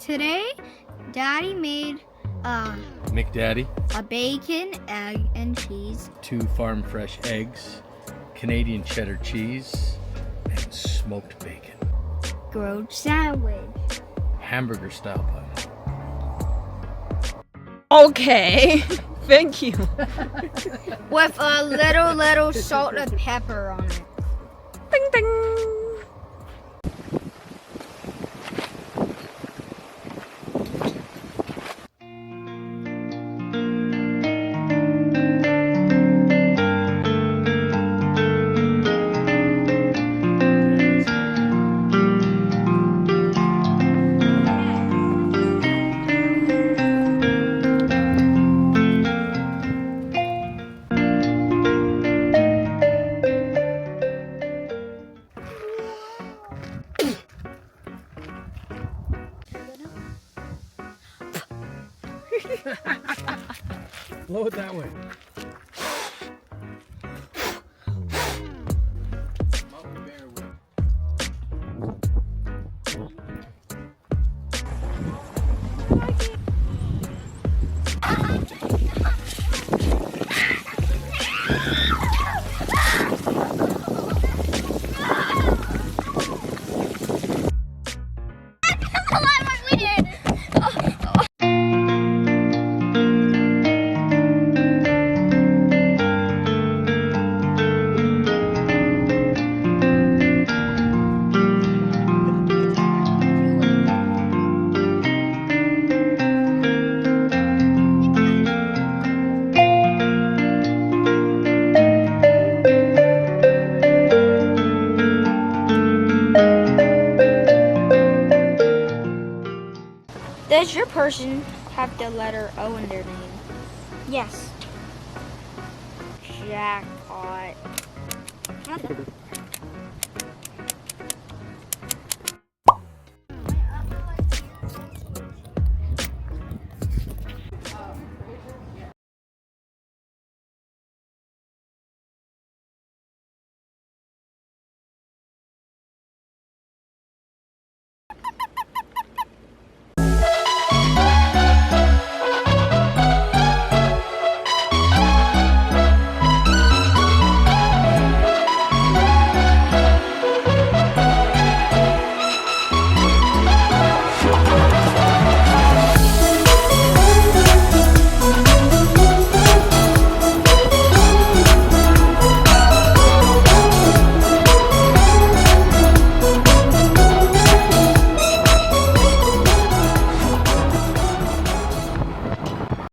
Today, Daddy made McDaddy, a bacon, egg, and cheese. 2 farm fresh eggs, Canadian cheddar cheese, and smoked bacon. Grilled sandwich. Hamburger style pie. Okay, thank you. With a little salt and pepper on it. Ding ding. Blow it that way. Does your person have the letter O in their name? Yes. Jackpot.